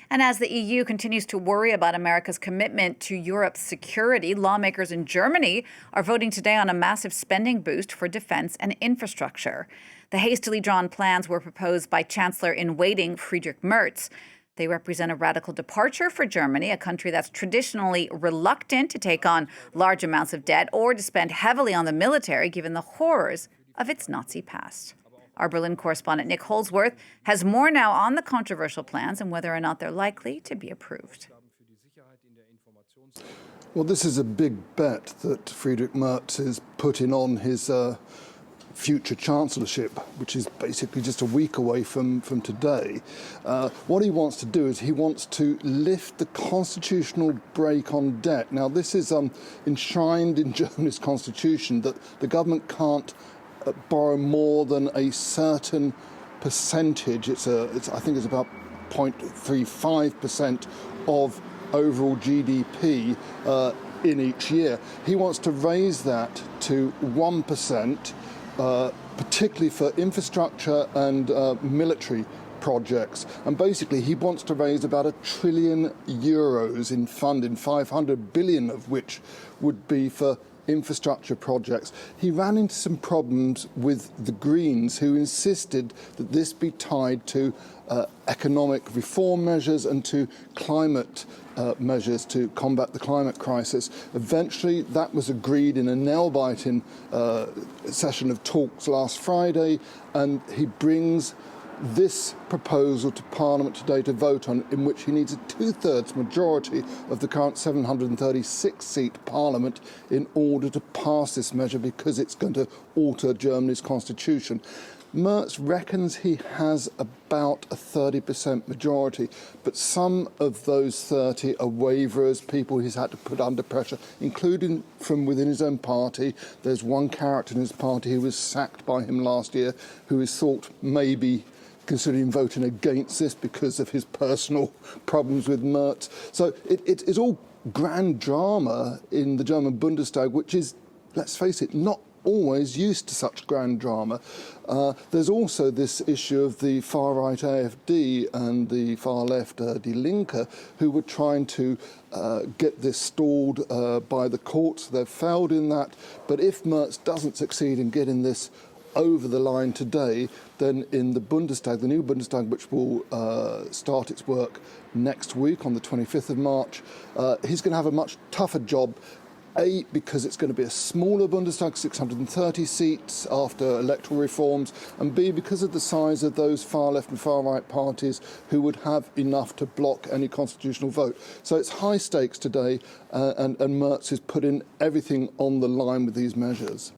And as the EU continues to worry about America's commitment to Europe's security, lawmakers in Germany are voting today on a massive spending boost for defense and infrastructure. The hastily drawn plans were proposed by Chancellor-in-Waiting Friedrich Merz. They represent a radical departure for Germany, a country that's traditionally reluctant to take on large amounts of debt or to spend heavily on the military, given the horrors of its Nazi past. Our Berlin correspondent Nick Holdsworth has more now on the controversial plans and whether or not they're likely to be approved. Well, this is a big bet that Friedrich Merz is putting on his future chancellorship, which is basically just a week away from today. What he wants to do is he wants to lift the constitutional brake on debt. Now, this is enshrined in Germany's constitution that the government can't borrow more than a certain percentage. I think it's about 0.35% of overall GDP in each year. He wants to raise that to 1%, particularly for infrastructure and military projects. And basically, he wants to raise about €1 trillion in funding, 500 billion of which would be for infrastructure projects. He ran into some problems with the Greens, who insisted that this be tied to economic reform measures and to climate measures to combat the climate crisis. Eventually, that was agreed in a nail-biting session of talks last Friday, and he brings this proposal to Parliament today to vote on, in which he needs a two-thirds majority of the current 736-seat Parliament in order to pass this measure, because it's going to alter Germany's constitution. Merz reckons he has about a 30% majority, but some of those 30 are waverers, people he's had to put under pressure, including from within his own party. There's one character in his party who was sacked by him last year, who is thought maybe considering voting against this because of his personal problems with Merz. So it's all grand drama in the German Bundestag, which is, let's face it, not always used to such grand drama. There's also this issue of the far-right AfD and the far-left Die Linke, who were trying to get this stalled by the courts. They've failed in that. But if Merz doesn't succeed in getting this over the line today, then in the Bundestag, the new Bundestag, which will start its work next week on the 25th of March, he's going to have a much tougher job. A, because it's going to be a smaller Bundestag, 630 seats after electoral reforms, and B, because of the size of those far-left and far-right parties who would have enough to block any constitutional vote. So it's high stakes today, and Merz is putting everything on the line with these measures.